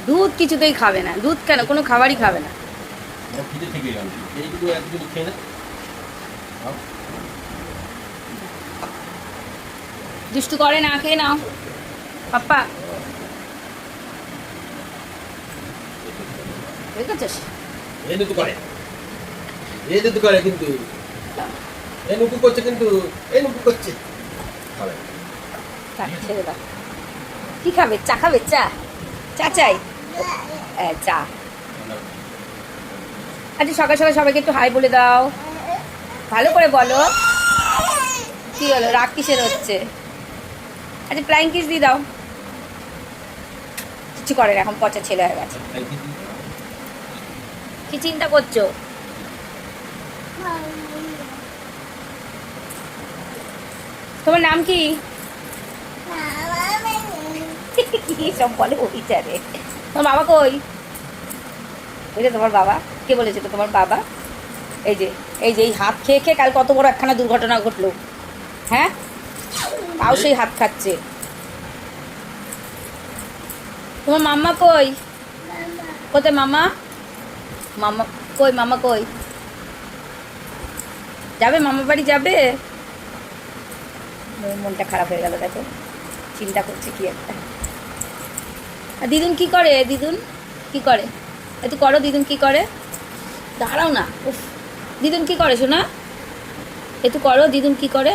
দুধ কিছুতেই খাবে না, দুধ কেন, কোনো খাবারই খাবে না। দুষ্টু করে না, খেয়ে নাও পাপ্পা। ঠিক আছে, কিন্তু করছে, কিন্তু করছে। ছেড়ে দাও। কি খাবে? চা খাবে? চা চা চাই, চা। আচ্ছা, সকাল সকাল সবাইকে একটু হাই বলে দাও, ভালো করে বলো। কি হলো, রাগ কিসের হচ্ছে? আচ্ছা, ফ্লাইং কিস দিয়ে দাও। কিছু করে না, এখন পচা ছেলে হয়ে গেছে। কি চিন্তা করছো? তোমার নাম কি? কি সব বলে ও বিচারে। তোমার বাবা কই? ওই যে তোমার বাবা। কে বলেছে তো তোমার বাবা? এই যে এই হাত খেয়ে খেয়ে কাল কত বড় একখানা দুর্ঘটনা ঘটলো। হ্যাঁ, তাও সেই হাত খাচ্ছে। তোমার মাম্মা কই? কোথায় মামা? মামা কই? মামা কই? যাবে মামা বাড়ি যাবে? মনটা খারাপ হয়ে গেল, দেখো চিন্তা করছে কি একটা। আর দিদুন কি করে? দিদুন কি করে? একটু করো, দিদুন কি করে? দাঁড়াও না, উফ। দিদুন কি করে শোনা? একটু করো, দিদুন কি করে?